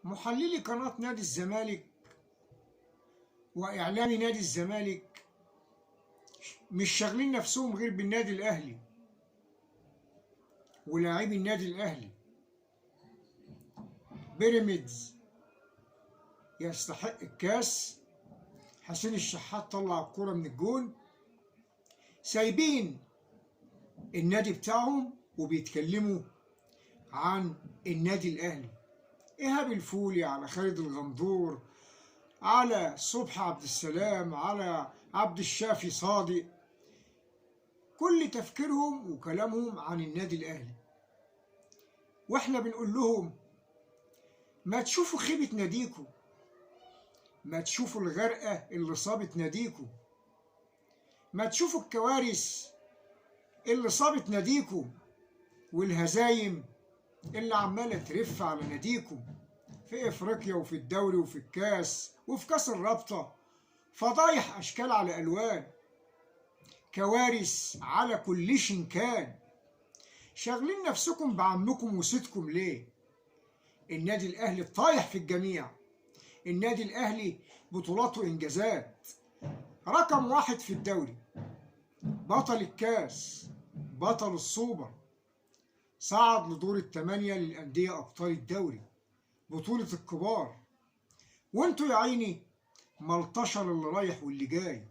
محللي قناة نادي الزمالك وإعلامي نادي الزمالك مش شاغلين نفسهم غير بالنادي الأهلي ولاعبي النادي الأهلي. بيراميدز يستحق الكاس، حسين الشحات طلع الكرة من الجون، سايبين النادي بتاعهم وبيتكلموا عن النادي الأهلي. إيهاب الفولي على خالد الغندور على صبحي عبد السلام على عبد الشافي صادق، كل تفكيرهم وكلامهم عن النادي الأهلي. واحنا بنقول لهم ما تشوفوا خيبة ناديكم، ما تشوفوا الغرقة اللي صابت ناديكم، ما تشوفوا الكوارث اللي صابت ناديكم والهزايم اللي عمالة ترف على ناديكم في افريقيا وفي الدوري وفي الكاس وفي كاس الرابطة. فضايح اشكال على الوان، كوارث على كل كان. شاغلين نفسكم بعمكم وسيدكم ليه؟ النادي الاهلي طايح في الجميع. النادي الاهلي بطولاته انجازات، رقم واحد في الدوري، بطل الكاس، بطل السوبر، صعد لدور الثمانية للأندية أبطال الدوري، بطولة الكبار. وانتوا يا عيني ملطشر اللي رايح واللي جاي،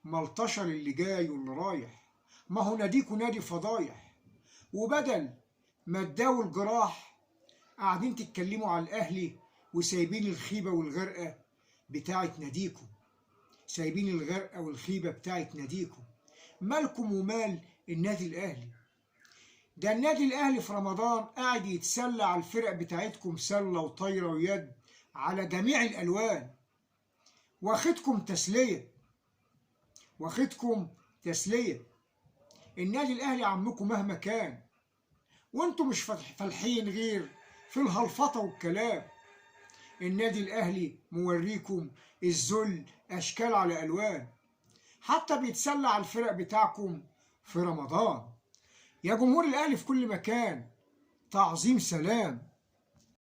ملطشر اللي جاي واللي رايح. ما هو ناديكوا نادي فضايح، وبدل ما تداووا الجراح قاعدين تتكلموا على الأهلي وسايبين الخيبة والغرقة بتاعت ناديكم، سايبين الغرقة والخيبة بتاعت ناديكم. مالكم ومال النادي الأهلي؟ ده النادي الأهلي في رمضان قاعد يتسلى على الفرق بتاعتكم سلة وطايرة ويد على جميع الألوان، واخدكم تسلية، واخدكم تسلية. النادي الأهلي عمكم مهما كان، وانتم مش فالحين غير في الهلفطة والكلام. النادي الأهلي موريكم الذل أشكال على ألوان، حتى بيتسلى على الفرق بتاعكم في رمضان. يا جمهور الأهلي في كل مكان، تعظيم سلام.